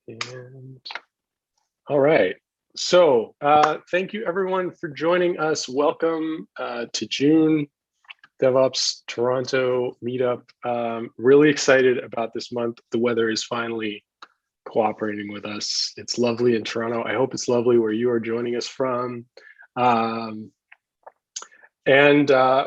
And all right. So thank you everyone for joining us. Welcome to June DevOps Toronto meetup. Really excited about this month. The weather is finally cooperating with us. It's lovely in Toronto. I hope it's lovely where you are joining us from.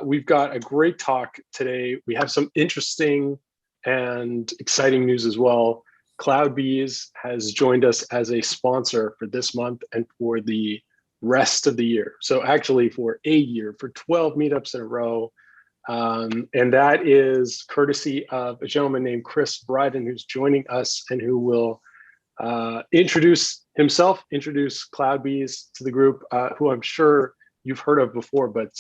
We've got a great talk today. We have some interesting and exciting news as well. Cloud Bees has joined us as a sponsor for this month and for the rest of the year. So actually for a year, for 12 meetups in a row. And that is courtesy of a gentleman named Chris Bryden, who's joining us and who will introduce himself, introduce Cloud Bees to the group, who I'm sure you've heard of before, but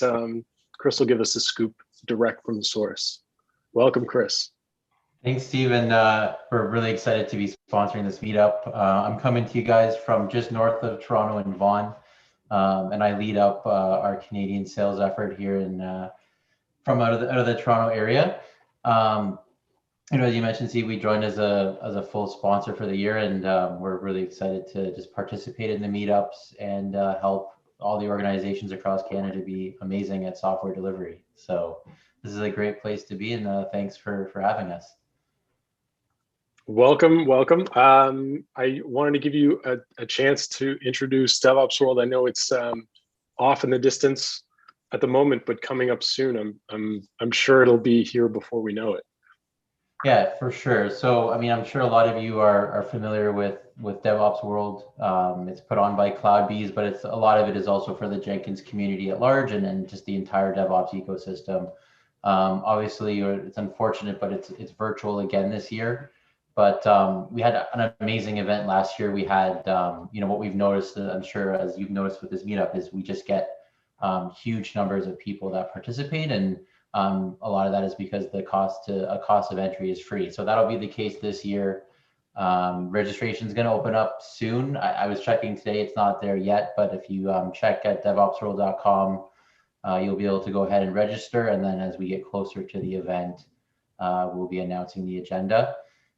Chris will give us a scoop direct from the source. Welcome, Chris. Thanks, Stephen. We're really excited to be sponsoring this meetup. I'm coming to you guys from just north of Toronto in Vaughan, and I lead up our Canadian sales effort here from out of the Toronto area. As you mentioned, Steve, we joined as a full sponsor for the year, and we're really excited to just participate in the meetups and help all the organizations across Canada be amazing at software delivery. So this is a great place to be, and thanks for having us. Welcome, welcome. I wanted to give you a chance to introduce DevOps World. I know it's off in the distance at the moment, but coming up soon. I'm sure it'll be here before we know it. Yeah, for sure. So, I mean, I'm sure a lot of you are familiar with DevOps World. It's put on by Cloud Bees, but a lot of it is also for the Jenkins community at large, and then just the entire DevOps ecosystem. Obviously, it's unfortunate, but it's virtual again this year. But we had an amazing event last year. We had, what we've noticed, I'm sure as you've noticed with this meetup, is we just get huge numbers of people that participate, and a lot of that is because the cost of entry is free. So that'll be the case this year. Registration is going to open up soon. I was checking today; it's not there yet, but if you check at devopsworld.com, you'll be able to go ahead and register. And then as we get closer to the event, we'll be announcing the agenda.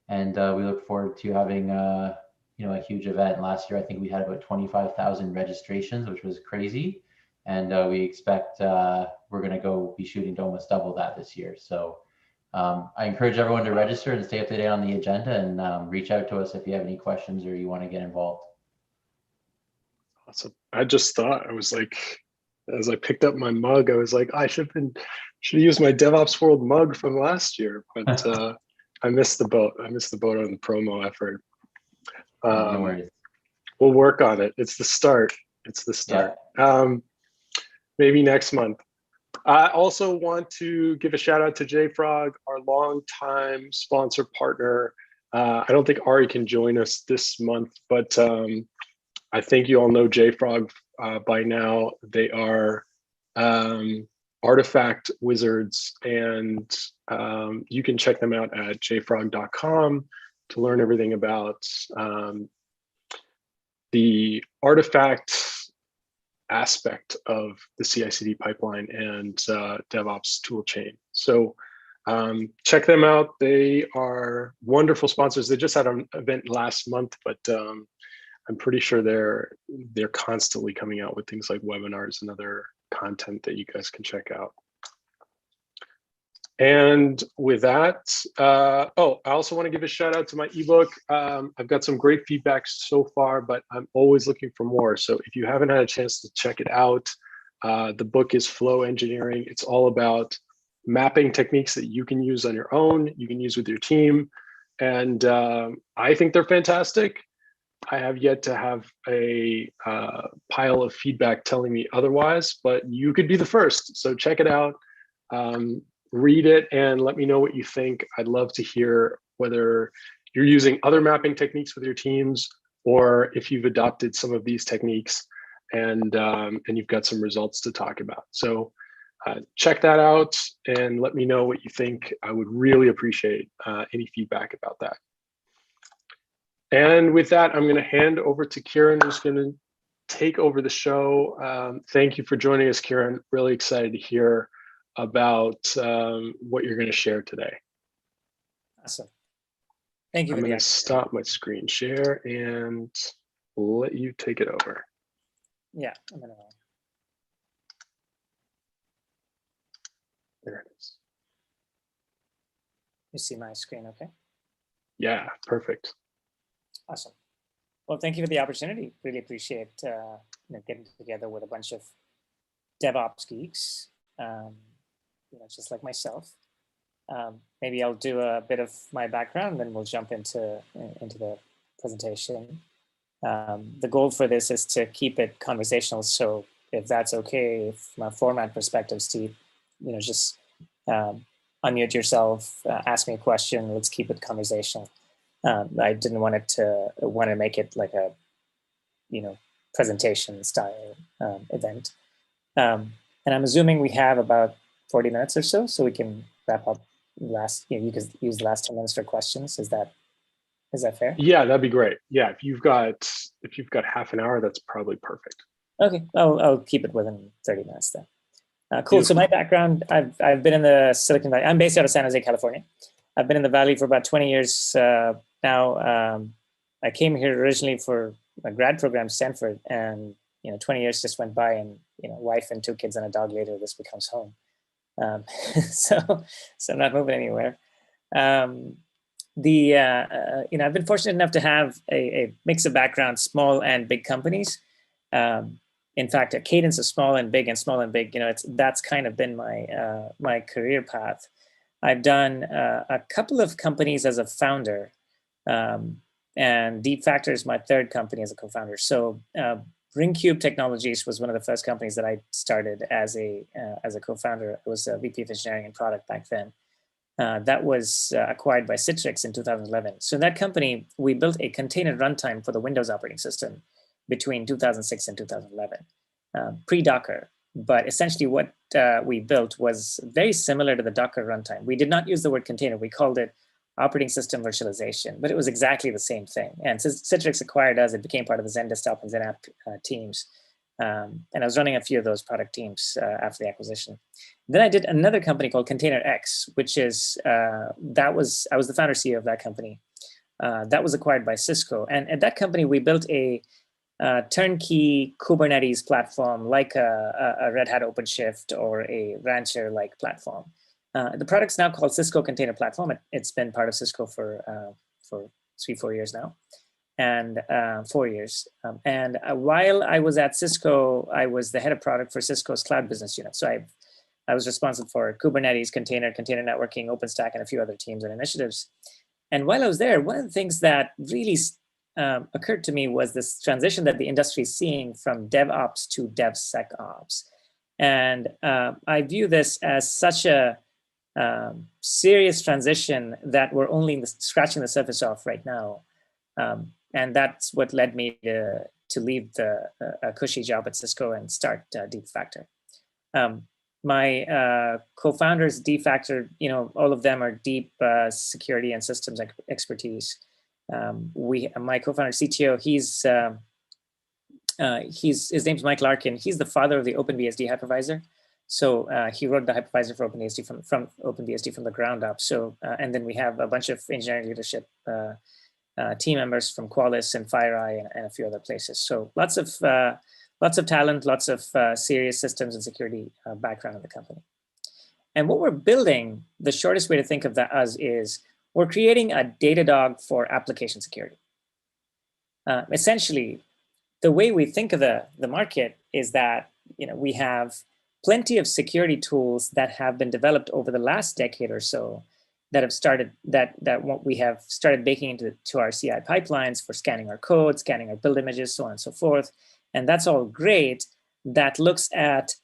And we look forward to having a huge event. Last year, I think we had about 25,000 registrations, which was crazy. And we expect we're going to be shooting to almost double that this year. So I encourage everyone to register and stay up to date on the agenda, and reach out to us if you have any questions or you want to get involved. Awesome. I just thought, I was like, as I picked up my mug, I was like, I should use my DevOps World mug from last year, but I missed the boat. I missed the boat on the promo effort. No worries. We'll work on it. It's the start. It's the start. Yeah. Maybe next month. I also want to give a shout out to JFrog, our longtime sponsor partner. I don't think Ari can join us this month, but I think you all know JFrog by now. They are artifact wizards, and you can check them out at jfrog.com to learn everything about the artifact aspect of the CI/CD pipeline and DevOps toolchain. So check them out. They are wonderful sponsors. They just had an event last month, but I'm pretty sure they're constantly coming out with things like webinars and other content that you guys can check out. And with that, I also want to give a shout out to my ebook. I've got some great feedback so far, but I'm always looking for more. So if you haven't had a chance to check it out, the book is Flow Engineering. It's all about mapping techniques that you can use on your own, you can use with your team. And I think they're fantastic. I have yet to have a pile of feedback telling me otherwise, but you could be the first. So check it out. Read it and let me know what you think. I'd love to hear whether you're using other mapping techniques with your teams, or if you've adopted some of these techniques and you've got some results to talk about. So check that out and let me know what you think. I would really appreciate any feedback about that. And with that, I'm going to hand over to Kiran, who's going to take over the show. Thank you for joining us, Kiran. Really excited to hear about what you're going to share today. Awesome. Thank you. I'm going to stop my screen share and let you take it over. Yeah, I'm going to. There it is. You see my screen, okay? Yeah, perfect. Awesome. Well, thank you for the opportunity. Really appreciate getting together with a bunch of DevOps geeks, just like myself. Maybe I'll do a bit of my background, then we'll jump into the presentation. The goal for this is to keep it conversational. So if that's okay, from a format perspective, Steve, just unmute yourself, ask me a question. Let's keep it conversational. I didn't want to make it like a, presentation style event. And I'm assuming we have about 40 minutes or so we can wrap up. You could use the last 10 minutes for questions. Is that fair? Yeah, that'd be great. Yeah, if you've got half an hour, that's probably perfect. Okay, I'll keep it within 30 minutes then. Cool. Beautiful. So my background, I've been in the Silicon Valley. I'm based out of San Jose, California. I've been in the Valley for about 20 years now. I came here originally for a grad program, Stanford, and 20 years just went by, and wife and 2 kids and a dog later, this becomes home. So I'm not moving anywhere. I've been fortunate enough to have a mix of backgrounds, small and big companies. In fact, a cadence of small and big, that's kind of been my career path. I've done a couple of companies as a founder, and Deep Factor is my 3rd company as a co-founder. So RingCube Technologies was one of the first companies that I started as a co-founder. I was a VP of engineering and product back then. That was acquired by Citrix in 2011. So in that company, we built a container runtime for the Windows operating system between 2006 and 2011, pre-Docker. But essentially what we built was very similar to the Docker runtime. We did not use the word container. We called it operating system virtualization, but it was exactly the same thing. And since Citrix acquired us, it became part of the Zen Desktop and Zen App teams. And I was running a few of those product teams after the acquisition. Then I did another company called ContainerX, which is, I was the founder CEO of that company. That was acquired by Cisco. And at that company, we built a turnkey Kubernetes platform like a Red Hat OpenShift or a Rancher-like platform. The product's now called Cisco Container Platform. It's been part of Cisco for 3-4 years now, and 4 years. And while I was at Cisco, I was the head of product for Cisco's cloud business unit. So I was responsible for Kubernetes, container networking, OpenStack, and a few other teams and initiatives. And while I was there, one of the things that really occurred to me was this transition that the industry is seeing from DevOps to DevSecOps. And I view this as such a serious transition that we're only scratching the surface of right now. And that's what led me to leave a cushy job at Cisco and start Deep Factor. My co-founders, Deep Factor, all of them are deep security and systems expertise. My co-founder CTO, his name's Mike Larkin. He's the father of the OpenBSD hypervisor. So he wrote the hypervisor for OpenBSD from OpenBSD from the ground up. So and then we have a bunch of engineering leadership team members from Qualys and FireEye and a few other places. So lots of talent, lots of serious systems and security background in the company. And what we're building, the shortest way to think of that as is we're creating a Datadog for application security. Essentially, the way we think of the market is that we have plenty of security tools that have been developed over the last decade or so that have started what we have started baking into our CI pipelines for scanning our code, scanning our build images, so on and so forth. And that's all great. That looks at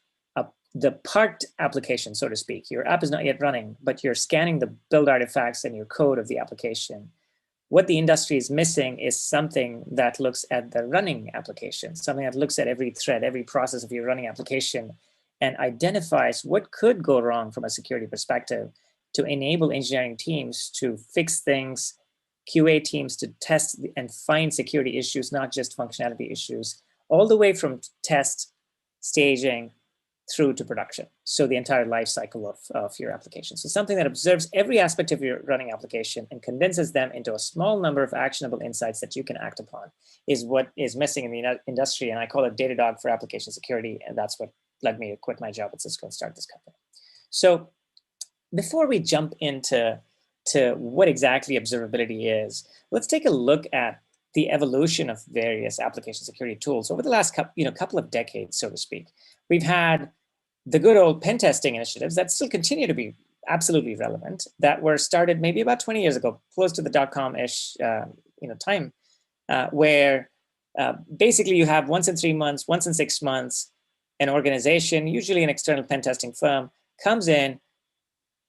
the parked application, so to speak. Your app is not yet running, but you're scanning the build artifacts and your code of the application. What the industry is missing is something that looks at the running application, something that looks at every thread, every process of your running application, and identifies what could go wrong from a security perspective to enable engineering teams to fix things, QA teams to test and find security issues, not just functionality issues, all the way from test, staging, through to production. So the entire life cycle of your application. So something that observes every aspect of your running application and condenses them into a small number of actionable insights that you can act upon is what is missing in the industry. And I call it Datadog for application security. And that's what led me to quit my job at Cisco and start this company. So before we jump into what exactly observability is, let's take a look at the evolution of various application security tools over the last couple of decades, so to speak. We've had the good old pen testing initiatives that still continue to be absolutely relevant, that were started maybe about 20 years ago, close to the .com-ish time, where basically you have once in 3 months, once in 6 months, an organization, usually an external pen testing firm, comes in,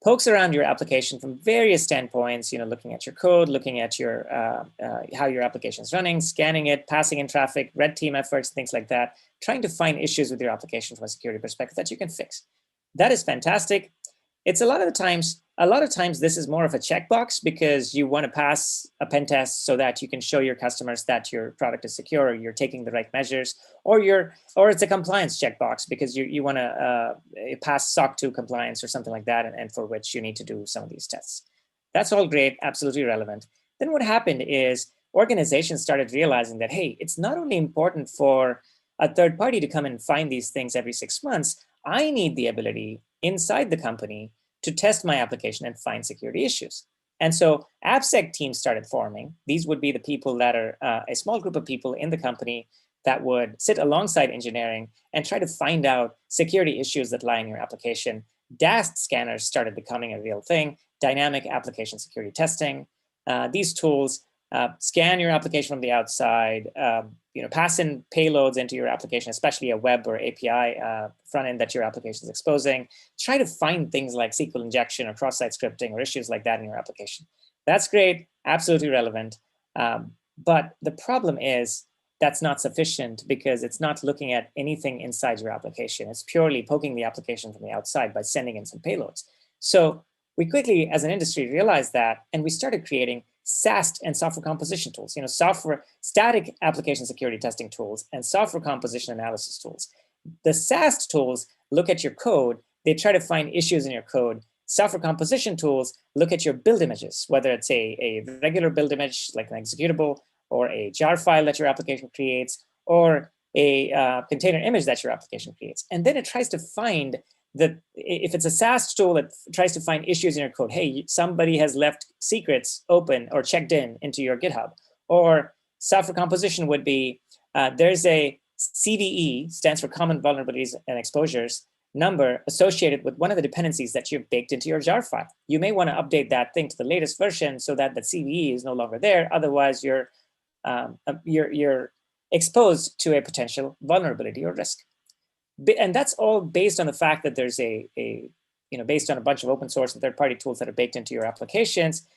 pokes around your application from various standpoints, looking at your code, looking at your how your application is running, scanning it, passing in traffic, red team efforts, things like that, trying to find issues with your application from a security perspective that you can fix. That is fantastic. It's a lot of times this is more of a checkbox because you want to pass a pen test so that you can show your customers that your product is secure, or you're taking the right measures, or it's a compliance checkbox because you want to pass SOC 2 compliance or something like that, and for which you need to do some of these tests. That's all great, absolutely relevant. Then what happened is organizations started realizing that, hey, it's not only important for a third party to come and find these things every 6 months, I need the ability inside the company to test my application and find security issues. And so AppSec teams started forming. These would be the people that are a small group of people in the company that would sit alongside engineering and try to find out security issues that lie in your application. DAST scanners started becoming a real thing, dynamic application security testing. These tools scan your application from the outside, pass in payloads into your application, especially a web or API front end that your application is exposing. Try to find things like SQL injection or cross-site scripting or issues like that in your application. That's great, absolutely relevant. But the problem is that's not sufficient because it's not looking at anything inside your application. It's purely poking the application from the outside by sending in some payloads. So we quickly, as an industry, realized that, and we started creating SAST and software composition tools, software static application security testing tools and software composition analysis tools. The SAST tools look at your code. They try to find issues in your code. Software composition tools look at your build images, whether it's a regular build image like an executable, or a jar file that your application creates, or a container image that your application creates. And then it tries to find if it's a SAST tool, it tries to find issues in your code. Hey, somebody has left secrets open or checked into your GitHub. Or software composition would be, there's a CVE, stands for Common Vulnerabilities and Exposures, number associated with one of the dependencies that you've baked into your jar file. You may want to update that thing to the latest version so that the CVE is no longer there. Otherwise, you're exposed to a potential vulnerability or risk. And that's all based on the fact that there's based on a bunch of open source and third-party tools that are baked into your applications.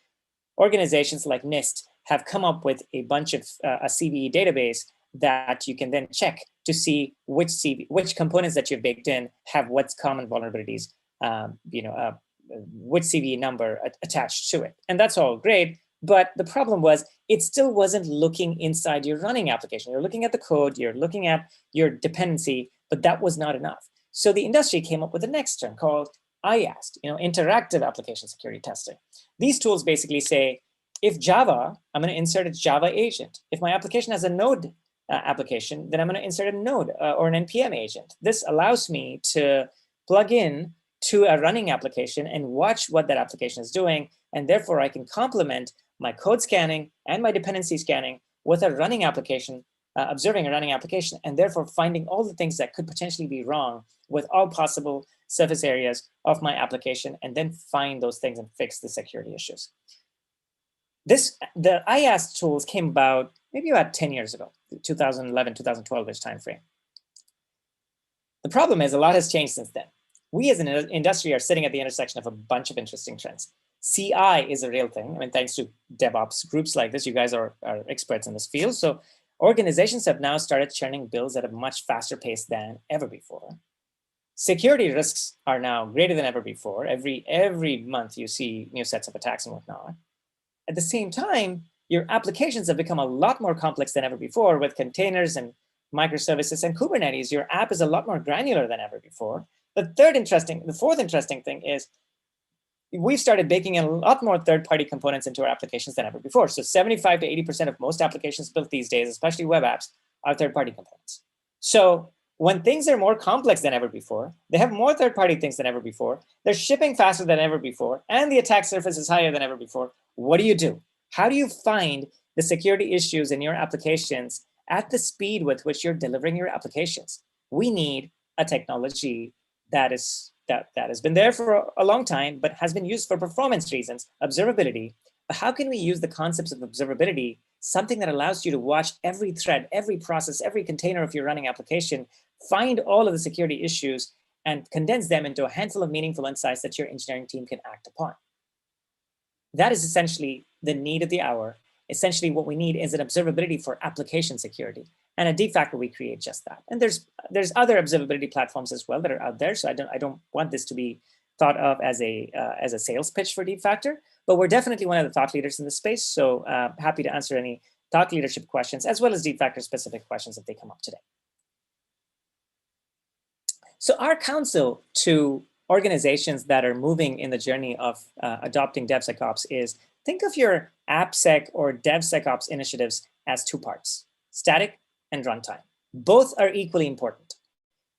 Organizations like NIST have come up with a bunch of a CVE database that you can then check to see which components that you've baked in have what's common vulnerabilities, which CVE number attached to it. And that's all great. But the problem was it still wasn't looking inside your running application. You're looking at the code, you're looking at your dependency, but that was not enough. So the industry came up with the next term called IAST, interactive application security testing. These tools basically say, if Java, I'm going to insert a Java agent. If my application has a node application, then I'm going to insert a node or an NPM agent. This allows me to plug in to a running application and watch what that application is doing. And therefore, I can complement my code scanning and my dependency scanning with a running application, observing a running application, and therefore finding all the things that could potentially be wrong with all possible surface areas of my application, and then find those things and fix the security issues. The IAST tools came about maybe about 10 years ago, 2011, 2012-ish timeframe. The problem is a lot has changed since then. We as an industry are sitting at the intersection of a bunch of interesting trends. CI is a real thing. I mean, thanks to DevOps groups like this, you guys are experts in this field. So organizations have now started churning builds at a much faster pace than ever before. Security risks are now greater than ever before. Every month you see new sets of attacks and whatnot. At the same time, your applications have become a lot more complex than ever before with containers and microservices, and Kubernetes, your app is a lot more granular than ever before. The fourth interesting thing is we've started baking in a lot more third-party components into our applications than ever before. So 75 to 80% of most applications built these days, especially web apps, are third-party components. So when things are more complex than ever before, they have more third-party things than ever before, they're shipping faster than ever before, and the attack surface is higher than ever before, what do? How do you find the security issues in your applications at the speed with which you're delivering your applications? We need a technology that has been there for a long time, but has been used for performance reasons, observability. But how can we use the concepts of observability, something that allows you to watch every thread, every process, every container of your running application, find all of the security issues, and condense them into a handful of meaningful insights that your engineering team can act upon? That is essentially the need of the hour. Essentially, what we need is an observability for application security. And at DFactor, we create just that. And there's other observability platforms as well that are out there. So I don't want this to be thought of as a sales pitch for DFactor, but we're definitely one of the thought leaders in the space. So happy to answer any thought leadership questions, as well as DFactor specific questions if they come up today. So our counsel to organizations that are moving in the journey of adopting DevSecOps is think of your AppSec or DevSecOps initiatives as two parts, static and runtime. Both are equally important.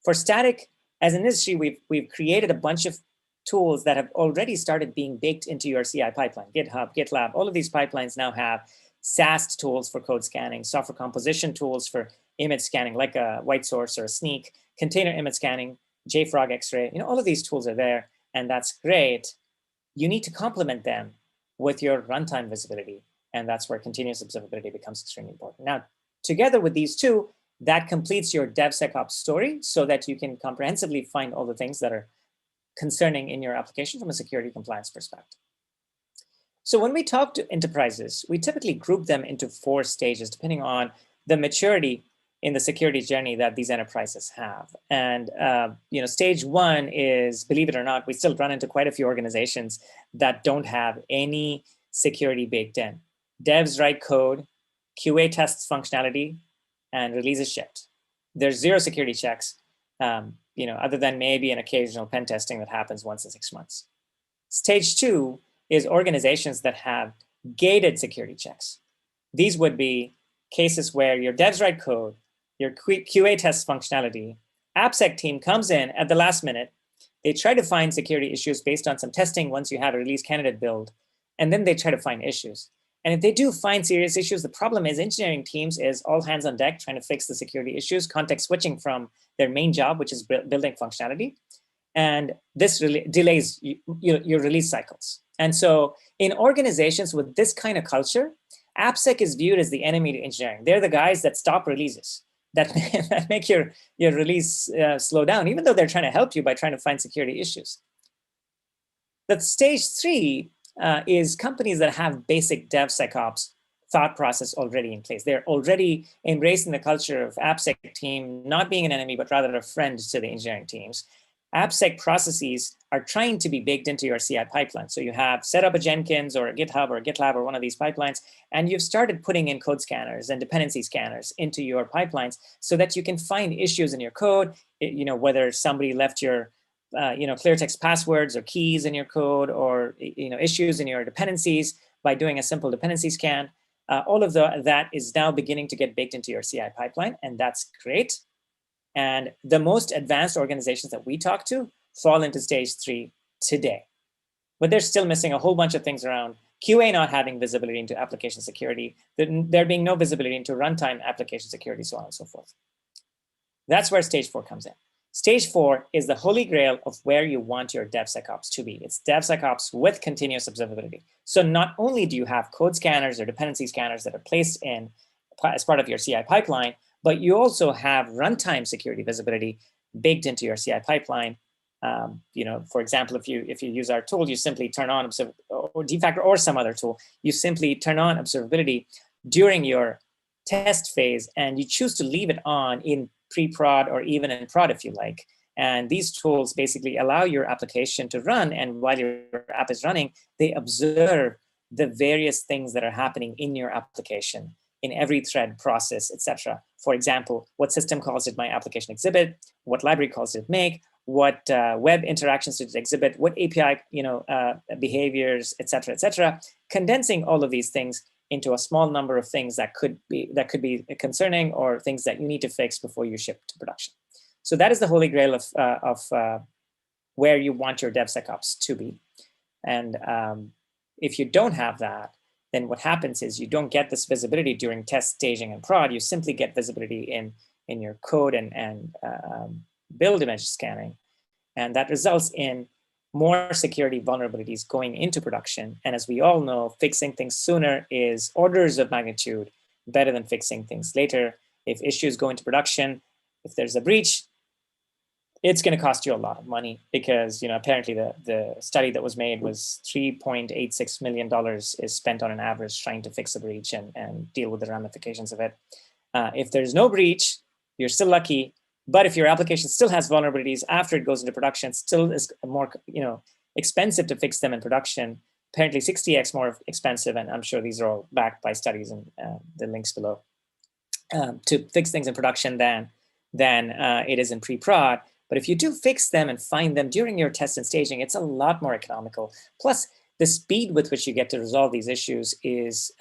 For static, as an industry, we've created a bunch of tools that have already started being baked into your CI pipeline. GitHub, GitLab, all of these pipelines now have SAST tools for code scanning, software composition tools for image scanning, like a White Source or a Sneak, container image scanning, JFrog X-Ray, all of these tools are there, and that's great. You need to complement them with your runtime visibility, and that's where continuous observability becomes extremely important. Now, together with these two, that completes your DevSecOps story so that you can comprehensively find all the things that are concerning in your application from a security compliance perspective. So when we talk to enterprises, we typically group them into 4 stages, depending on the maturity in the security journey that these enterprises have. And stage 1 is, believe it or not, we still run into quite a few organizations that don't have any security baked in. Devs write code, QA tests functionality, and releases shipped. There's 0 security checks, other than maybe an occasional pen testing that happens once in 6 months. Stage 2 is organizations that have gated security checks. These would be cases where your devs write code, your QA tests functionality, AppSec team comes in at the last minute, they try to find security issues based on some testing once you have a release candidate build, and then they try to find issues. And if they do find serious issues, the problem is engineering teams is all hands on deck trying to fix the security issues, context switching from their main job, which is building functionality. And this really delays your release cycles. And so in organizations with this kind of culture, AppSec is viewed as the enemy to engineering. They're the guys that stop releases, that make your release slow down, even though they're trying to help you by trying to find security issues. But stage 3 is companies that have basic DevSecOps thought process already in place. They're already embracing the culture of AppSec team not being an enemy, but rather a friend to the engineering teams. AppSec processes are trying to be baked into your CI pipeline. So you have set up a Jenkins or a GitHub or a GitLab or one of these pipelines, and you've started putting in code scanners and dependency scanners into your pipelines so that you can find issues in your code, whether somebody left your clear text passwords or keys in your code, or issues in your dependencies by doing a simple dependency scan. All of that is now beginning to get baked into your CI pipeline, and that's great. And the most advanced organizations that we talk to fall into stage 3 today. But they're still missing a whole bunch of things around QA not having visibility into application security, there being no visibility into runtime application security, so on and so forth. That's where stage 4 comes in. Stage 4 is the holy grail of where you want your DevSecOps to be. It's DevSecOps with continuous observability. So not only do you have code scanners or dependency scanners that are placed in as part of your CI pipeline, but you also have runtime security visibility baked into your CI pipeline. For example, if you use our tool, you simply turn on or DFactor or some other tool, you simply turn on observability during your test phase, and you choose to leave it on in pre-prod or even in prod if you like. And these tools basically allow your application to run, and while your app is running, they observe the various things that are happening in your application, in every thread, process, etc., For example, what system calls did my application exhibit? What library calls did it make? What web interactions did it exhibit? What API behaviors, et cetera, condensing all of these things into a small number of things that could be concerning or things that you need to fix before you ship to production. So that is the holy grail of where you want your DevSecOps to be. And if you don't have that, then what happens is you don't get this visibility during test, staging, and prod. You simply get visibility in your code and build image scanning. And that results in more security vulnerabilities going into production. And as we all know, fixing things sooner is orders of magnitude better than fixing things later. If issues go into production, if there's a breach, it's going to cost you a lot of money because, apparently the study that was made was $3.86 million is spent on an average trying to fix a breach and deal with the ramifications of it. If there's no breach, you're still lucky. But if your application still has vulnerabilities after it goes into production, it still is more expensive to fix them in production, apparently 60x more expensive. And I'm sure these are all backed by studies and the links below, to fix things in production than it is in pre-prod. But if you do fix them and find them during your test and staging, it's a lot more economical. Plus, the speed with which you get to resolve these issues is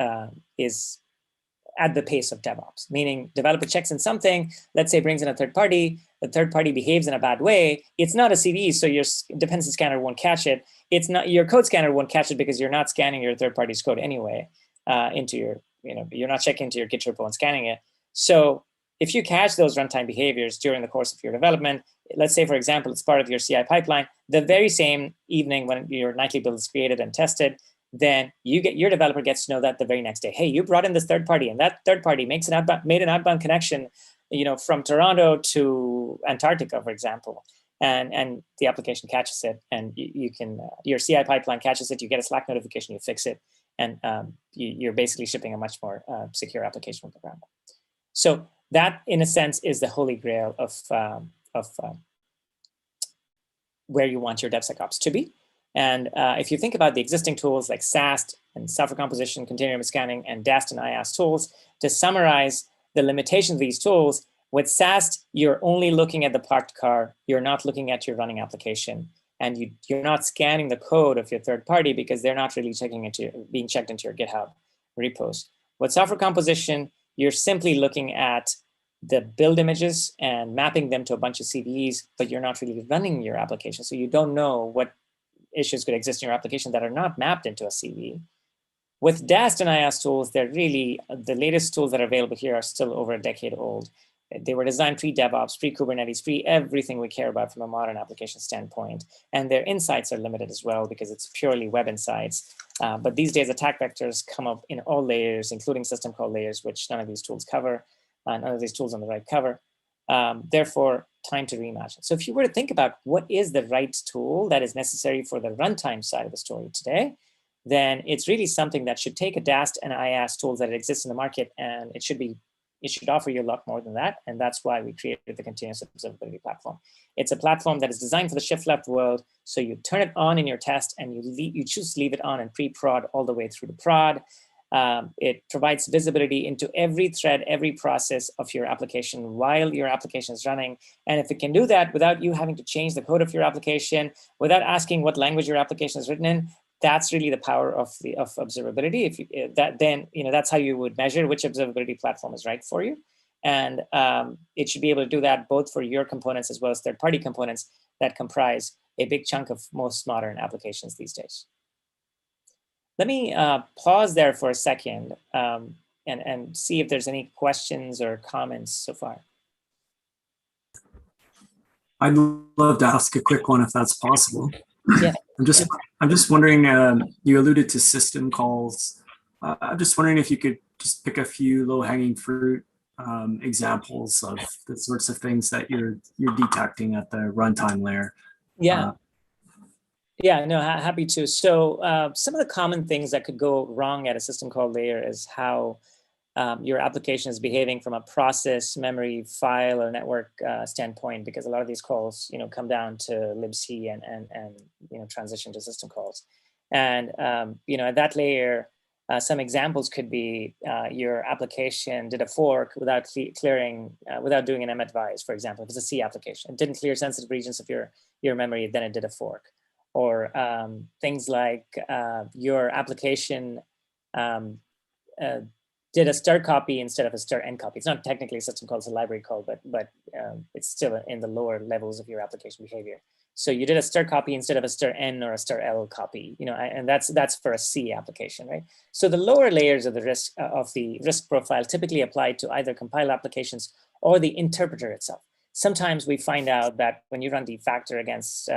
at the pace of DevOps, meaning developer checks in something, let's say brings in a third party, the third party behaves in a bad way. It's not a CVE, so your dependency scanner won't catch it. It's not your code scanner won't catch it because you're not scanning your third party's code anyway into your, you're not checking into your Git repo and scanning it. So if you catch those runtime behaviors during the course of your development, let's say, for example, it's part of your CI pipeline, the very same evening when your nightly build is created and tested, then your developer gets to know that the very next day. Hey, you brought in this third party, and that third party made an outbound connection, from Toronto to Antarctica, for example, and the application catches it, and you can your CI pipeline catches it. You get a Slack notification, you fix it, and you're basically shipping a much more secure application from the ground up. So that, in a sense, is the holy grail of where you want your DevSecOps to be. And if you think about the existing tools like SAST and software composition, container image scanning, and DAST and IAST tools, to summarize the limitations of these tools, with SAST, you're only looking at the parked car. You're not looking at your running application. And you're not scanning the code of your third party because they're not really being checked into your GitHub repos. With software composition, you're simply looking at the build images and mapping them to a bunch of CVEs, but you're not really running your application. So you don't know what issues could exist in your application that are not mapped into a CVE. With DAST and IAST tools, they're really, the latest tools that are available here are still over a decade old. They were designed pre-DevOps, pre-Kubernetes, pre-everything we care about from a modern application standpoint. And their insights are limited as well because it's purely web insights. But these days, attack vectors come up in all layers, including system call layers, which none of these tools cover. None of these tools on the right cover. Therefore, time to reimagine. So if you were to think about what is the right tool that is necessary for the runtime side of the story today, then it's really something that should take a DAST and IAST tools that exist in the market, and it should offer you a lot more than that. And that's why we created the Continuous Observability Platform. It's a platform that is designed for the shift left world. So you turn it on in your test and you choose to leave it on in pre-prod all the way through to prod. It provides visibility into every thread, every process of your application while your application is running. And if it can do that without you having to change the code of your application, without asking what language your application is written in, that's really the power of observability. That's how you would measure which observability platform is right for you. And it should be able to do that both for your components as well as third-party components that comprise a big chunk of most modern applications these days. Let me pause there for a second and see if there's any questions or comments so far. I'd love to ask a quick one if that's possible. Yeah. I'm just wondering, you alluded to system calls. I'm just wondering if you could just pick a few low-hanging fruit examples of the sorts of things that you're detecting at the runtime layer. Yeah. Yeah, no, happy to. So some of the common things that could go wrong at a system call layer is how your application is behaving from a process, memory, file, or network standpoint, because a lot of these calls, come down to libc and transition to system calls. And at that layer, Some examples could be your application did a fork without without doing an madvise, for example. If it's a C application, it didn't clear sensitive regions of your memory, then it did a fork. Or things like your application did a start copy instead of a start end copy. It's not technically a system call, it's a library call, but it's still in the lower levels of your application behavior. So you did a start copy instead of a start N or a start L copy, and that's for a C application, right? So the lower layers of the risk profile typically apply to either compile applications or the interpreter itself. Sometimes we find out that when you run the factor against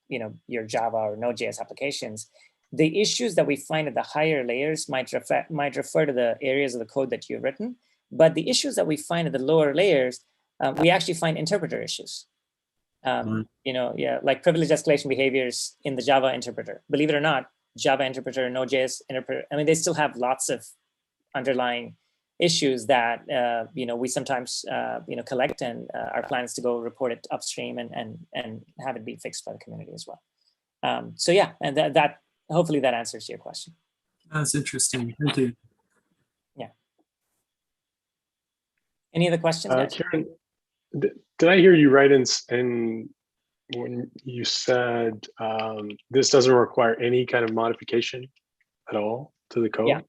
your Java or Node.js applications, the issues that we find at the higher layers might refer to the areas of the code that you've written, but the issues that we find at the lower layers, we actually find interpreter issues. Like privilege escalation behaviors in the Java interpreter. Believe it or not, Java interpreter, Node.js interpreter, I mean, they still have lots of underlying issues that we sometimes collect, and our plan is to go report it upstream and have it be fixed by the community as well. So yeah, and that hopefully that answers your question. That's interesting. Thank you. Yeah. Any other questions, guys? Kiran, did I hear you right in when you said this doesn't require any kind of modification at all to the code? Yeah.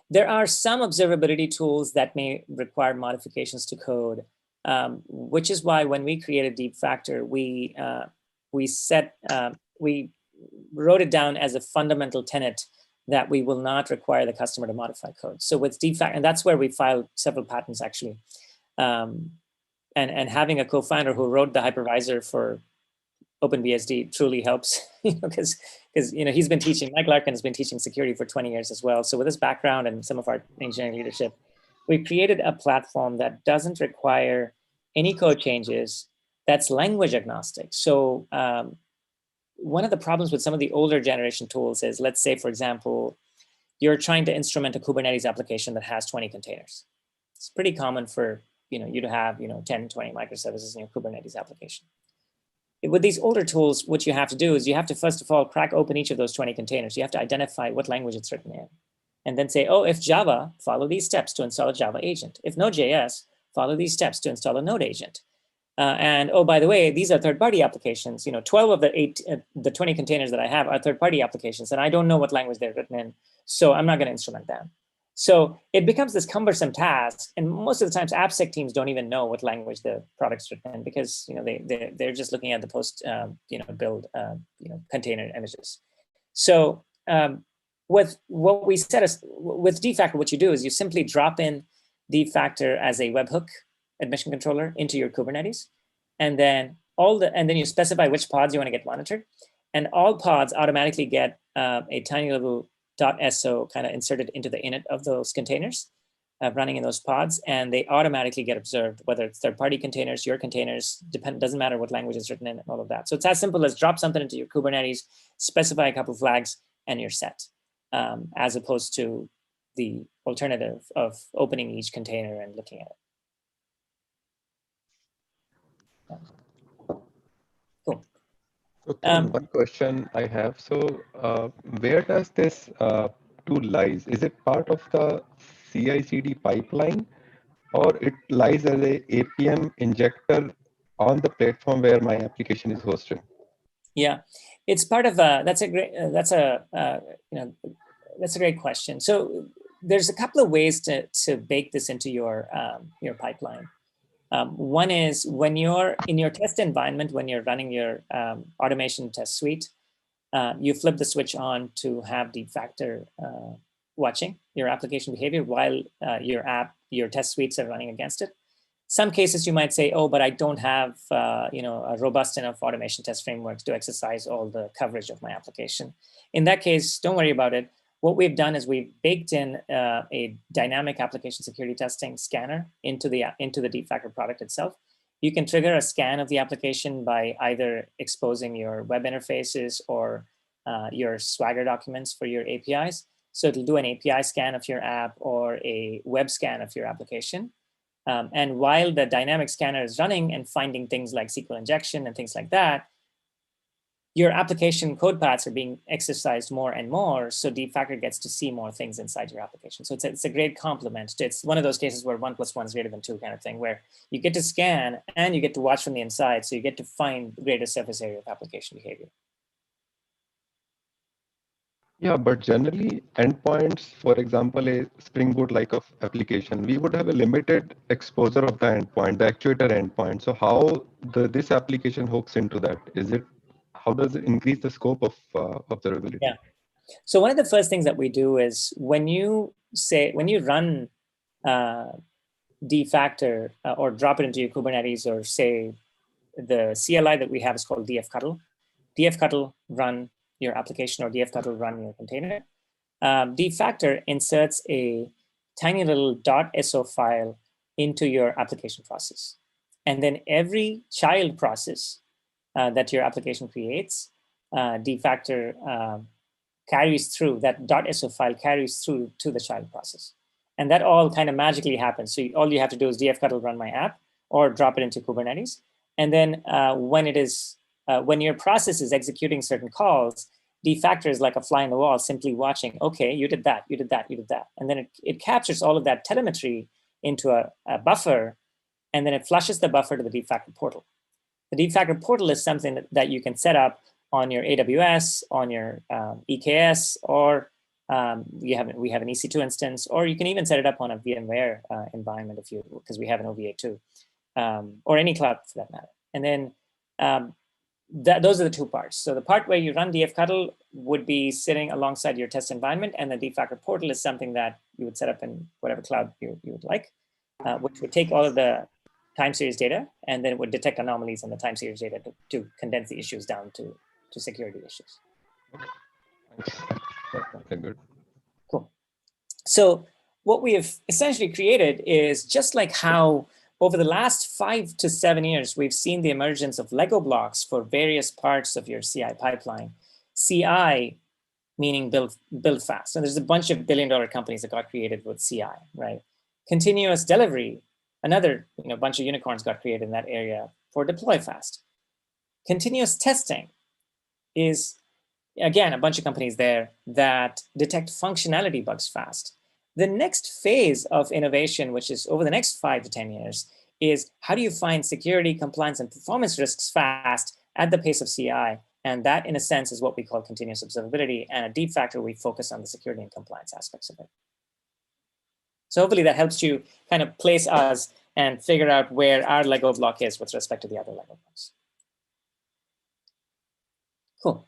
There are some observability tools that may require modifications to code, which is why when we created Deep Factor, we wrote it down as a fundamental tenet that we will not require the customer to modify code. So with Deep Factor, and that's where we filed several patents actually. And having a co-founder who wrote the hypervisor for OpenBSD truly helps, because he's been teaching, Mike Larkin has been teaching security for 20 years as well. So with his background and some of our engineering leadership, we created a platform that doesn't require any code changes, that's language agnostic. So one of the problems with some of the older generation tools is, let's say, for example, you're trying to instrument a Kubernetes application that has 20 containers. It's pretty common for you to have 10, 20 microservices in your Kubernetes application. With these older tools, what you have to do is you have to, first of all, crack open each of those 20 containers. You have to identify what language it's written in. And then say, oh, if Java, follow these steps to install a Java agent. If Node.js, follow these steps to install a Node agent. And oh, by the way, these are third-party applications. 12 of the 20 containers that I have are third-party applications, and I don't know what language they're written in, so I'm not going to instrument them. So it becomes this cumbersome task, and most of the times AppSec teams don't even know what language the product's written in, because they're just looking at the post build container images. So with what we said is, with Deep Factor, what you do is you simply drop in Deep Factor as a webhook admission controller into your Kubernetes, and then you specify which pods you want to get monitored, and all pods automatically get a tiny little .so kind of inserted into the init of those containers running in those pods, and they automatically get observed, whether it's third-party containers, your containers, doesn't matter what language is written in, and all of that. So it's as simple as drop something into your Kubernetes, specify a couple of flags, and you're set, as opposed to the alternative of opening each container and looking at it. Cool. Okay, one question I have. So where does this tool lies? Is it part of the CI/CD pipeline, or it lies as a APM injector on the platform where my application is hosted? Yeah, it's part of that's a great question. So there's a couple of ways to bake this into your pipeline. One is when you're in your test environment, when you're running your automation test suite, you flip the switch on to have Deep Factor watching your application behavior while your test suites are running against it. Some cases you might say, oh, but I don't have a robust enough automation test frameworks to exercise all the coverage of my application. In that case, don't worry about it. What we've done is we've baked in a dynamic application security testing scanner into the Deep Factor product itself. You can trigger a scan of the application by either exposing your web interfaces or your Swagger documents for your APIs. So it'll do an API scan of your app or a web scan of your application. And while the dynamic scanner is running and finding things like SQL injection and things like that, your application code paths are being exercised more and more, so DFactor gets to see more things inside your application. So it's a great complement. It's one of those cases where 1 + 1 is greater than 2 kind of thing, where you get to scan and you get to watch from the inside, so you get to find greater surface area of application behavior. Yeah, but generally endpoints, for example, a Spring Boot like of application, we would have a limited exposure of the endpoint, the actuator endpoint. So how this application hooks into that? How does it increase the scope of observability? Yeah. So one of the first things that we do is when you run DFactor or drop it into your Kubernetes, or say the CLI that we have is called dfcuttle. Dfcuttle run your application, or dfcuttle run your container. DFactor inserts a tiny little .so file into your application process. And then every child process that your application creates, DFactor carries through, that .so file carries through to the child process. And that all kind of magically happens. So all you have to do is dfcuttle run my app, or drop it into Kubernetes. And then when your process is executing certain calls, DFactor is like a fly on the wall, simply watching, okay, you did that, you did that, you did that. And then it captures all of that telemetry into a buffer, and then it flushes the buffer to the DFactor portal. The DFactor portal is something that you can set up on your AWS, on your EKS, or we have an EC2 instance, or you can even set it up on a VMware environment because we have an OVA too, or any cloud for that matter. And then those are the two parts. So the part where you run dfcuttle would be sitting alongside your test environment, and the DFactor portal is something that you would set up in whatever cloud you would like, which would take all of the time series data, and then it would detect anomalies in the time series data to condense the issues down to security issues. Okay, good. Cool. So what we have essentially created is just like how over the last 5 to 7 years, we've seen the emergence of Lego blocks for various parts of your CI pipeline. CI meaning build fast. And there's a bunch of billion-dollar companies that got created with CI, right? Continuous delivery, another bunch of unicorns got created in that area for deploy fast. Continuous testing is, again, a bunch of companies there that detect functionality bugs fast. The next phase of innovation, which is over the next 5 to 10 years, is how do you find security, compliance, and performance risks fast at the pace of CI? And that, in a sense, is what we call continuous observability. And at DFactor, we focus on the security and compliance aspects of it. So hopefully that helps you kind of place us and figure out where our Lego block is with respect to the other Lego blocks. Cool.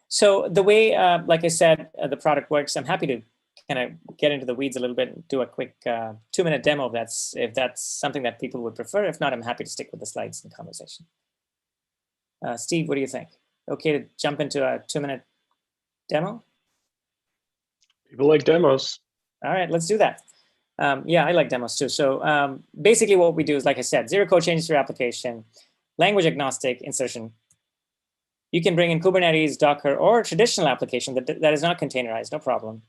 So the way, like I said, the product works, I'm happy to kind of get into the weeds a little bit and do a quick 2-minute demo if that's something that people would prefer. If not, I'm happy to stick with the slides and conversation. Steve, what do you think? Okay to jump into a 2-minute demo? People like demos. All right, let's do that. Yeah, I like demos too. So basically what we do is, like I said, zero code changes to your application, language agnostic insertion. You can bring in Kubernetes, Docker, or a traditional application that is not containerized, no problem.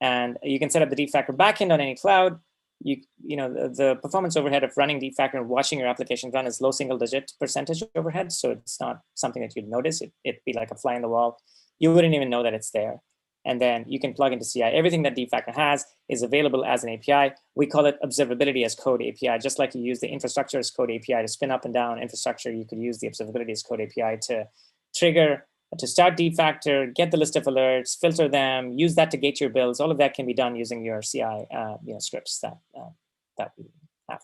And you can set up the DFactor backend on any cloud. The performance overhead of running DFactor and watching your application run is low single-digit percentage overhead. So it's not something that you'd notice. It'd be like a fly on the wall. You wouldn't even know that it's there. And then you can plug into CI. Everything that DFactor has is available as an API. We call it Observability as Code API. Just like you use the infrastructure as code API to spin up and down infrastructure, you could use the Observability as Code API to trigger, to start DFactor, get the list of alerts, filter them, use that to gate your builds. All of that can be done using your CI scripts that we have.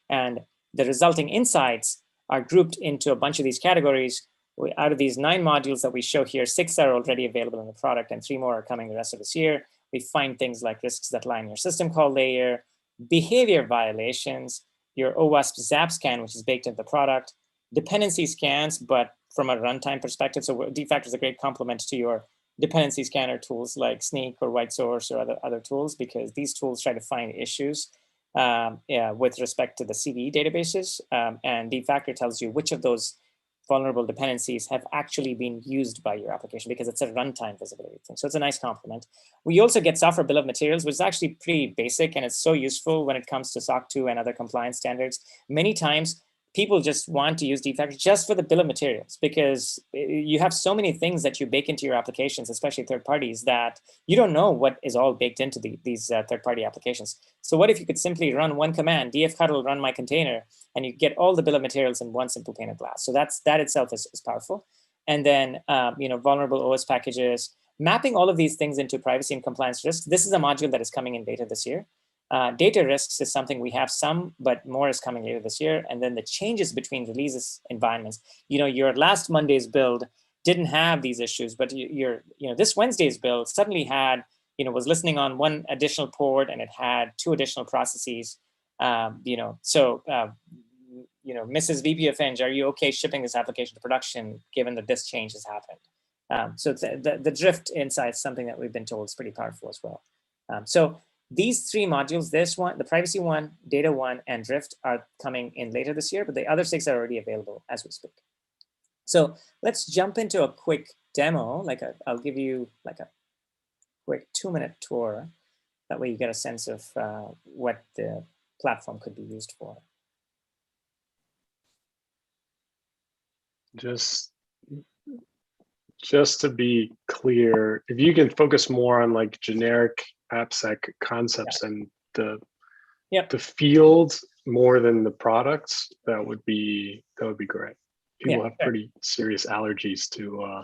And the resulting insights are grouped into a bunch of these categories. Out of these 9 modules that we show here, 6 are already available in the product and 3 more are coming the rest of this year. We find things like risks that lie in your system call layer, behavior violations, your OWASP ZAP scan, which is baked into the product, dependency scans, but from a runtime perspective. So DFactor is a great complement to your dependency scanner tools like Sneak or White Source or other tools, because these tools try to find issues with respect to the CVE databases. And DFactor tells you which of those vulnerable dependencies have actually been used by your application, because it's a runtime visibility thing. So it's a nice complement. We also get software bill of materials, which is actually pretty basic, and it's so useful when it comes to SOC 2 and other compliance standards. Many times, people just want to use deep factors just for the bill of materials, because you have so many things that you bake into your applications, especially third parties, that you don't know what is all baked into these third-party applications. So what if you could simply run one command, dfcuddle run my container, and you get all the bill of materials in one simple pane of glass. So that itself is powerful. And then vulnerable OS packages, mapping all of these things into privacy and compliance risks. This is a module that is coming in beta this year. Data risks is something we have some, but more is coming later this year. And then the changes between releases environments. Your last Monday's build didn't have these issues, but this Wednesday's build suddenly had, was listening on one additional port, and it had 2 additional processes. Mrs. VP of Eng, are you okay shipping this application to production given that this change has happened? So the drift insight is something that we've been told is pretty powerful as well. So these 3 modules, this one, the privacy one, data one, and drift are coming in later this year, but the other 6 are already available as we speak. So let's jump into a quick demo. I'll give you like a quick 2-minute tour. That way you get a sense of what the platform could be used for. Just to be clear, if you can focus more on like generic AppSec concepts and the field more than the products, that would be great. People have pretty serious allergies to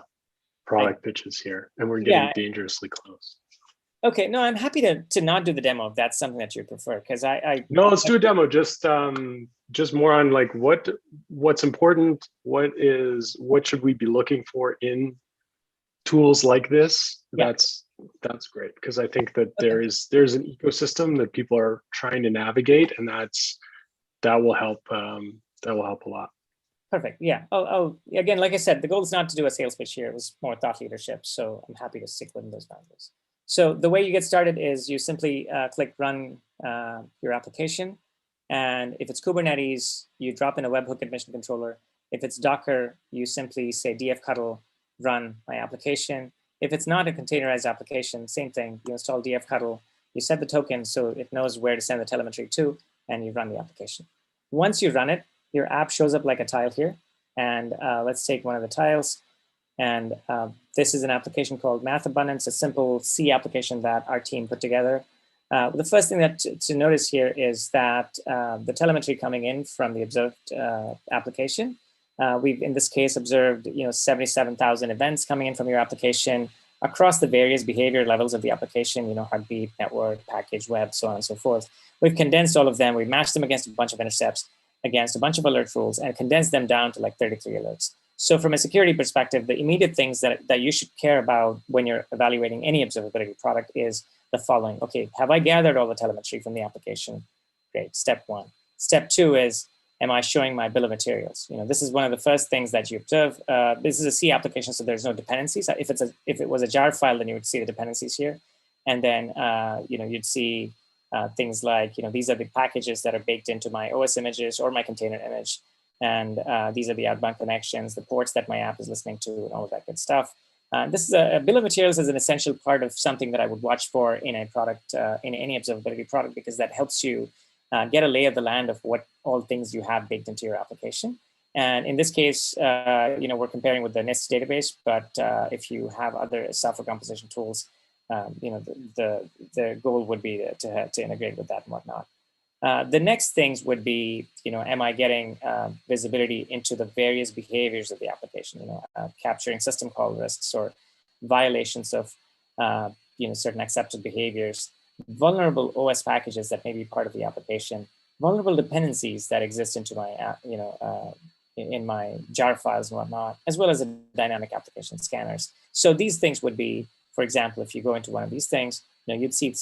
product pitches here, and we're getting dangerously close. Okay, no, I'm happy to not do the demo if that's something that you prefer, because No, let's do a demo. Just more on like what's important, what should we be looking for in tools like this. That's great, because I think that there's an ecosystem that people are trying to navigate, and that will help a lot. Perfect. Yeah. Again, like I said, the goal is not to do a sales pitch here. It was more thought leadership. So I'm happy to stick within those boundaries. So the way you get started is you simply click run your application. And if it's Kubernetes, you drop in a webhook admission controller. If it's Docker, you simply say dfcuddle run my application. If it's not a containerized application, same thing. You install dfcuddle, you set the token so it knows where to send the telemetry to, and you run the application. Once you run it, your app shows up like a tile here. And let's take one of the tiles. And this is an application called Math Abundance, a simple C application that our team put together. The first thing that to notice here is that the telemetry coming in from the observed application, we've in this case observed 77,000 events coming in from your application across the various behavior levels of the application, heartbeat, network, package, web, so on and so forth. We've condensed all of them. We've matched them against a bunch of intercepts, against a bunch of alert rules, and condensed them down to like 33 alerts. So from a security perspective, the immediate things that you should care about when you're evaluating any observability product is the following. Okay, have I gathered all the telemetry from the application? Great, step one. Step two is, am I showing my bill of materials? This is one of the first things that you observe. This is a C application, so there's no dependencies. If it was a jar file, then you would see the dependencies here. And then, you'd see things like, these are the packages that are baked into my OS images or my container image. And these are the outbound connections, the ports that my app is listening to, and all of that good stuff. This is a bill of materials is an essential part of something that I would watch for in a product, in any observability product, because that helps you get a lay of the land of what all things you have baked into your application. And in this case, we're comparing with the NIST database, but if you have other software composition tools, the goal would be to integrate with that and whatnot. The next things would be, am I getting visibility into the various behaviors of the application, capturing system call risks or violations of, certain accepted behaviors, vulnerable OS packages that may be part of the application, vulnerable dependencies that exist into my, in my jar files and whatnot, as well as the dynamic application scanners. So these things would be, for example, if you go into one of these things, you'd see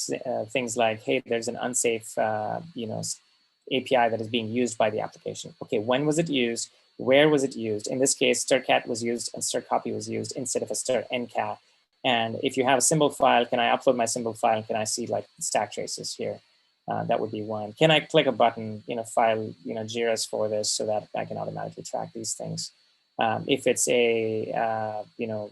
things like, hey, there's an unsafe, API that is being used by the application. Okay, when was it used? Where was it used? In this case, strcat was used and strcpy was used instead of a strncat. And if you have a symbol file, can I upload my symbol file? And can I see like stack traces here? That would be one. Can I click a button, file, JIRAs for this so that I can automatically track these things? If it's a,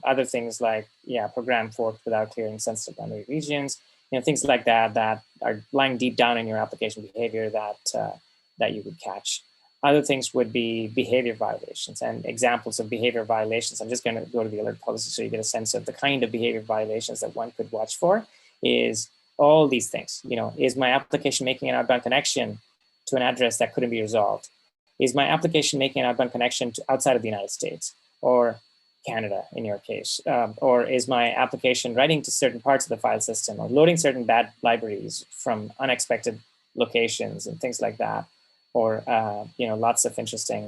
other things like, program forked without clearing sensitive memory regions, things like that are lying deep down in your application behavior that you would catch. Other things would be behavior violations, and examples of behavior violations. I'm just going to go to the alert policy so you get a sense of the kind of behavior violations that one could watch for. Is all these things, is my application making an outbound connection to an address that couldn't be resolved? Is my application making an outbound connection to outside of the United States or Canada in your case? Or is my application writing to certain parts of the file system or loading certain bad libraries from unexpected locations and things like that? Or lots of interesting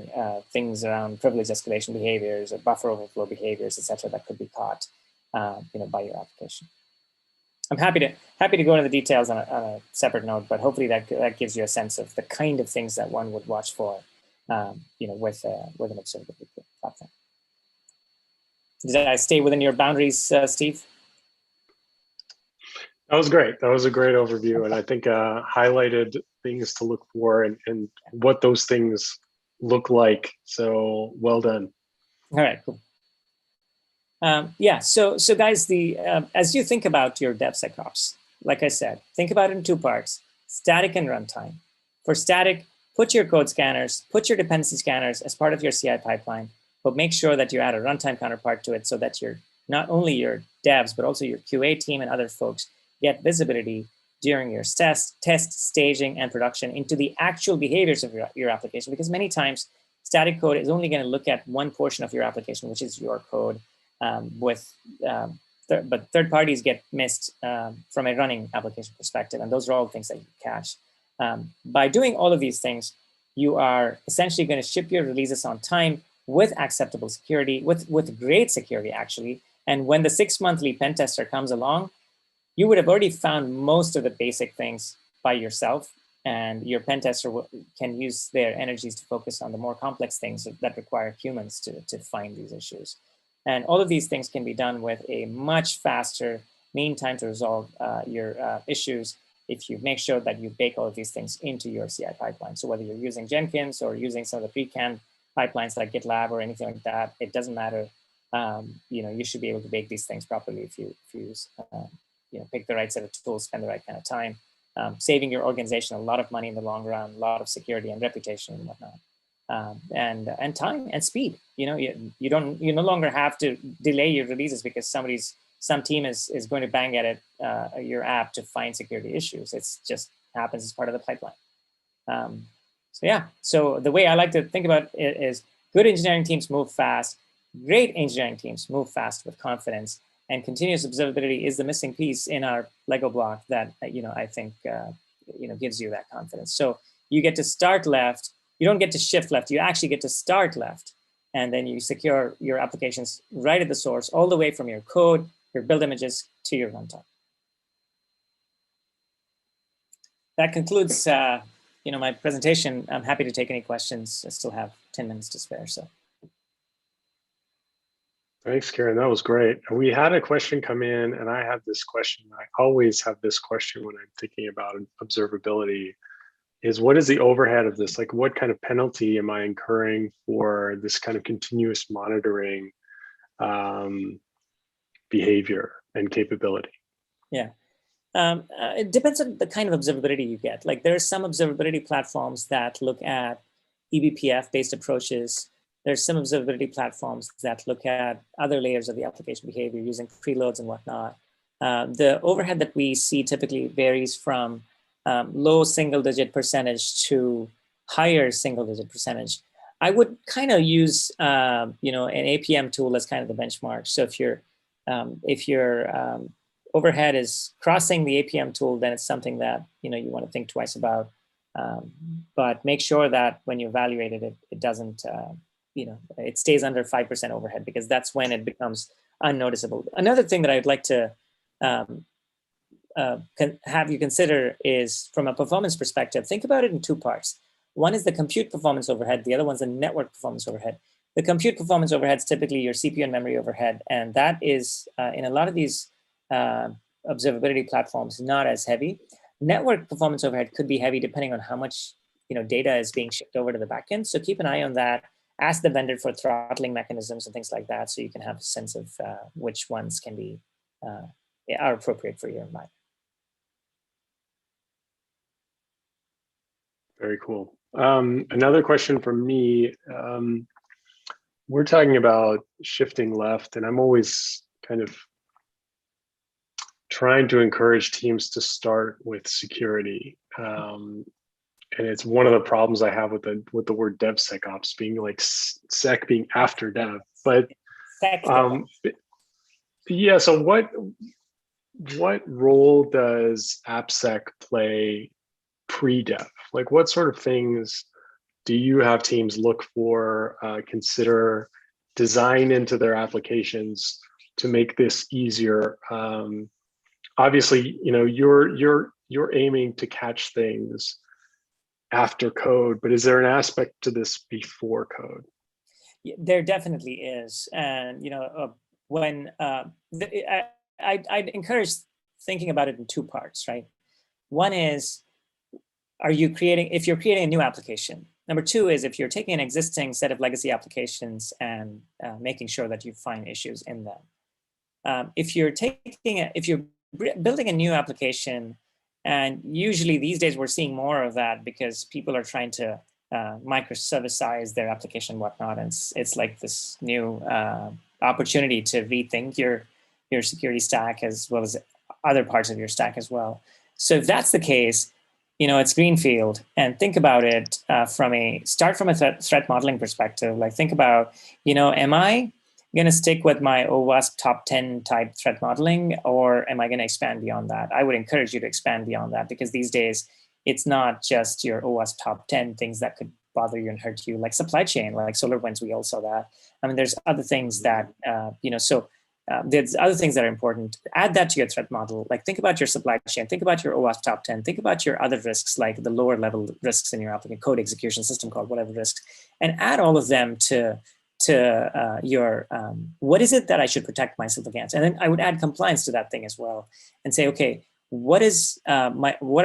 things around privilege escalation behaviors or buffer overflow behaviors, et cetera, that could be caught by your application. I'm happy to go into the details on a separate note, but hopefully that gives you a sense of the kind of things that one would watch for, with an observability platform. Did I stay within your boundaries, Steve? That was great. That was a great overview, and I think highlighted things to look for and what those things look like. So well done. All right, cool. Yeah, so guys, as you think about your DevSecOps, like I said, think about it in two parts, static and runtime. For static, put your code scanners, put your dependency scanners as part of your CI pipeline, but make sure that you add a runtime counterpart to it so that not only your devs, but also your QA team and other folks get visibility during your test, staging, and production into the actual behaviors of your application. Because many times, static code is only going to look at one portion of your application, which is your code. But third parties get missed from a running application perspective, and those are all things that you cache. By doing all of these things, you are essentially going to ship your releases on time with acceptable security, with great security actually. And when the 6-monthly pen tester comes along, you would have already found most of the basic things by yourself, and your pen tester can use their energies to focus on the more complex things that require humans to find these issues. And all of these things can be done with a much faster mean time to resolve your issues if you make sure that you bake all of these things into your CI pipeline. So whether you're using Jenkins or using some of the pre-canned pipelines like GitLab or anything like that, it doesn't matter. You should be able to bake these things properly if you use, pick the right set of tools, spend the right kind of time, saving your organization a lot of money in the long run, a lot of security and reputation and whatnot. And time and speed. You no longer have to delay your releases because some team is going to bang at it, your app to find security issues. It's just happens as part of the pipeline. So the way I like to think about it is good engineering teams move fast, great engineering teams move fast with confidence, and continuous observability is the missing piece in our Lego block that I think gives you that confidence. So you get to start left. You don't get to shift left. You actually get to start left, and then you secure your applications right at the source, all the way from your code, your build images to your runtime. That concludes, my presentation. I'm happy to take any questions. I still have 10 minutes to spare. So. Thanks, Kiran. That was great. We had a question come in, and I had this question. I always have this question when I'm thinking about observability. Is what is the overhead of this? Like, what kind of penalty am I incurring for this kind of continuous monitoring behavior and capability? Yeah, it depends on the kind of observability you get. Like, there are some observability platforms that look at eBPF-based approaches. There's some observability platforms that look at other layers of the application behavior using preloads and whatnot. The overhead that we see typically varies from low single-digit percentage to higher single-digit percentage. I would kind of use an APM tool as kind of the benchmark. So if your overhead is crossing the APM tool, then it's something that you want to think twice about. But make sure that when you evaluate it, it doesn't it stays under 5% overhead, because that's when it becomes unnoticeable. Another thing that I'd like to have you consider is, from a performance perspective, think about it in two parts. One is the compute performance overhead. The other one's the network performance overhead. The compute performance overhead is typically your CPU and memory overhead. And that is, in a lot of these observability platforms, not as heavy. Network performance overhead could be heavy depending on how much data is being shipped over to the backend. So keep an eye on that. Ask the vendor for throttling mechanisms and things like that, so you can have a sense of which ones can be are appropriate for your environment. Very cool. Another question from me. We're talking about shifting left, and I'm always kind of trying to encourage teams to start with security. And it's one of the problems I have with the word DevSecOps being like sec being after dev. But yeah, so what role does AppSec play pre-dev? Like, what sort of things do you have teams look for, consider, design into their applications to make this easier? Obviously, you know, you're aiming to catch things after code, but is there an aspect to this before code? Yeah, there definitely is, and you know, when I'd encourage thinking about it in two parts, right? One is, if you're creating a new application. Number two is if you're taking an existing set of legacy applications and making sure that you find issues in them. If you're building a new application, and usually these days we're seeing more of that because people are trying to microservicize their application and whatnot. And it's like this new opportunity to rethink your security stack as well as other parts of your stack as well. So if that's the case, you know, it's greenfield, and think about it start from a threat modeling perspective. Like, think about, you know, am I going to stick with my OWASP top 10 type threat modeling, or am I going to expand beyond that? I would encourage you to expand beyond that, because these days it's not just your OWASP top 10 things that could bother you and hurt you, like supply chain, like SolarWinds, we all saw that. I mean, there's other things that, you know, so there's other things that are important. Add that to your threat model. Like, think about your supply chain, think about your OWASP top 10, think about your other risks, like the lower level risks in your application, code execution system called whatever risks, and add all of them to your, what is it that I should protect myself against? And then I would add compliance to that thing as well, and say, okay, what are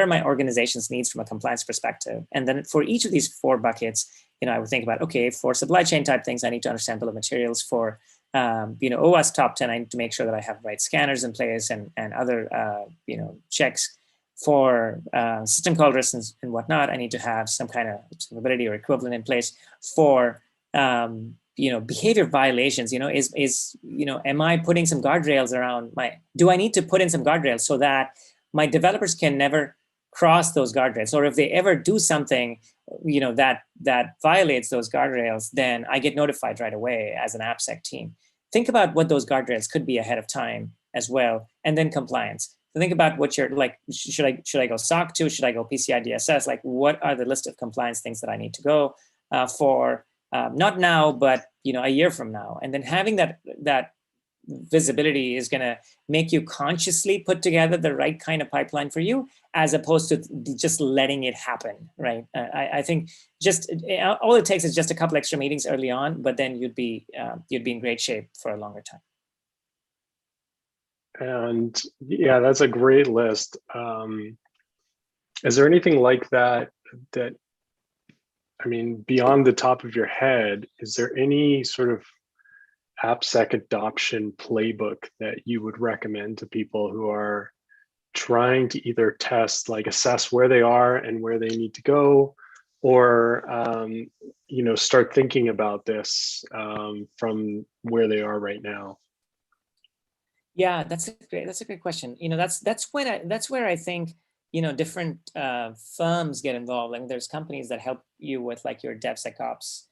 my organization's needs from a compliance perspective? And then for each of these 4 buckets, you know, I would think about, okay, for supply chain type things, I need to understand bill of materials. For you know, OWASP top 10, I need to make sure that I have the right scanners in place and other you know, checks. For system call risks and whatnot, I need to have some kind of observability or equivalent in place. For you know, behavior violations, you know, you know, am I putting some guardrails around do I need to put in some guardrails so that my developers can never cross those guardrails? Or if they ever do something, you know, that violates those guardrails, then I get notified right away as an AppSec team. Think about what those guardrails could be ahead of time as well. And then compliance. So think about what you're like, should I go SOC 2? Should I go PCI DSS? Like, what are the list of compliance things that I need to go for? Not now, but, you know, a year from now. And then having that visibility is going to make you consciously put together the right kind of pipeline for you, as opposed to just letting it happen, right? I think just all it takes is just a couple extra meetings early on, but then you'd be in great shape for a longer time. And yeah, that's a great list. Is there anything like that, I mean, beyond the top of your head, is there any sort of AppSec adoption playbook that you would recommend to people who are trying to either test, like assess where they are and where they need to go, or you know, start thinking about this from where they are right now? Yeah, that's a great question. You know, that's where I think, you know, different firms get involved. I mean, there's companies that help you with like your DevSecOps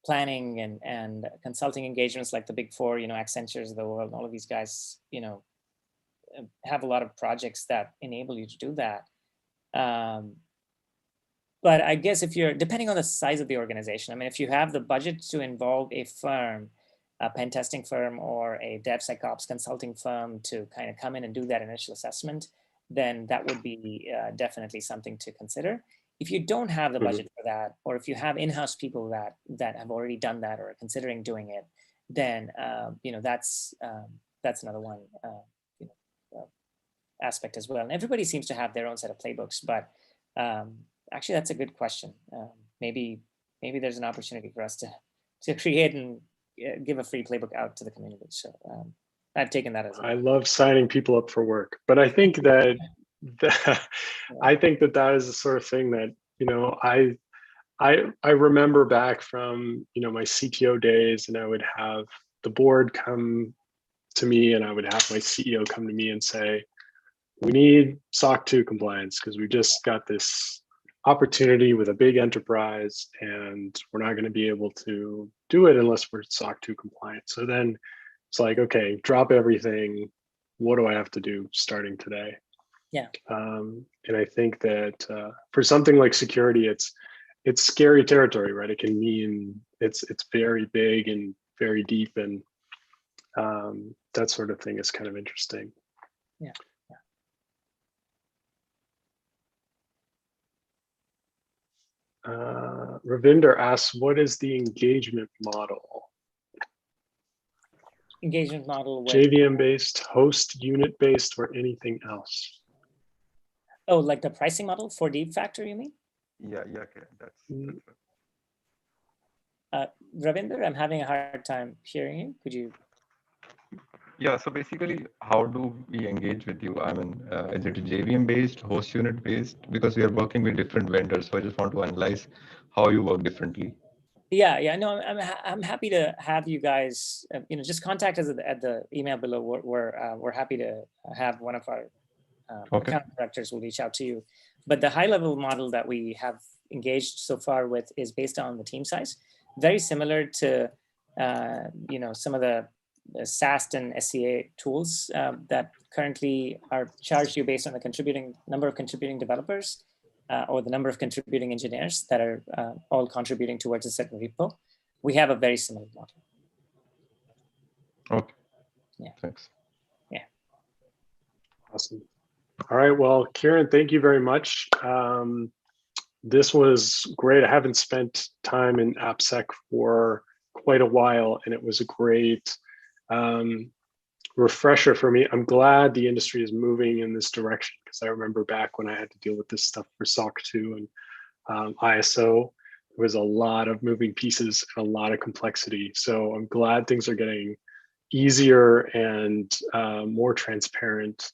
planning and consulting engagements, like the big 4, you know, Accentures of the world, all of these guys, you know, have a lot of projects that enable you to do that. But I guess if you're, depending on the size of the organization, I mean, if you have the budget to involve a firm, a pen testing firm or a DevSecOps consulting firm to kind of come in and do that initial assessment, then that would be definitely something to consider. If you don't have the budget for that, or if you have in-house people that have already done that or are considering doing it, then you know, that's another one you know, aspect as well. And everybody seems to have their own set of playbooks, but actually that's a good question. Maybe there's an opportunity for us to create and give a free playbook out to the community. So I've taken that as I love signing people up for work, but I think that I think that is the sort of thing that, you know, I remember back from, my CTO days, and I would have the board come to me and I would have my CEO come to me and say, we need SOC 2 compliance because we just got this opportunity with a big enterprise and we're not going to be able to do it unless we're SOC 2 compliant. So then it's like, okay, drop everything. What do I have to do starting today? Yeah. And I think that for something like security, it's scary territory, right? It can mean it's very big and very deep, and that sort of thing is kind of interesting. Yeah. Ravinder asks, what is the engagement model? Engagement model with JVM based, host unit based, or anything else? Oh, like the pricing model for Deep Factor, you mean? Yeah, okay, that's Ravinder, I'm having a hard time hearing you. Could you? Yeah, so basically, how do we engage with you? I mean, is it JVM based, host unit based? Because we are working with different vendors, so I just want to analyze how you work differently. Yeah. No, I'm happy to have you guys. Just contact us at the email below. We're happy to have one of our account directors will reach out to you. But the high level model that we have engaged so far with is based on the team size, very similar to some of the SAST and SCA tools that currently are charged you based on the number of contributing developers or the number of contributing engineers that are all contributing towards a certain repo. We have a very similar model. Okay. Yeah. Thanks. Yeah. Awesome. All right. Well, Kiran, thank you very much. This was great. I haven't spent time in AppSec for quite a while, and it was a great refresher for me. I'm glad the industry is moving in this direction, because I remember back when I had to deal with this stuff for SOC 2 and ISO, there was a lot of moving pieces and a lot of complexity. So I'm glad things are getting easier and more transparent.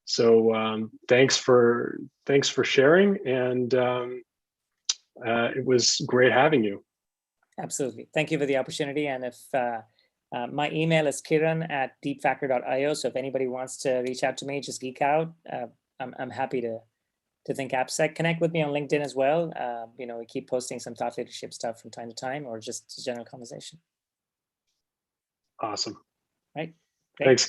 So thanks for sharing, and it was great having you. Absolutely. Thank you for the opportunity. And if my email is kiran@deepfactor.io. So if anybody wants to reach out to me, just geek out. I'm happy to think AppSec. Connect with me on LinkedIn as well. We keep posting some thought leadership stuff from time to time, or just general conversation. Awesome. Right. Great. Thanks.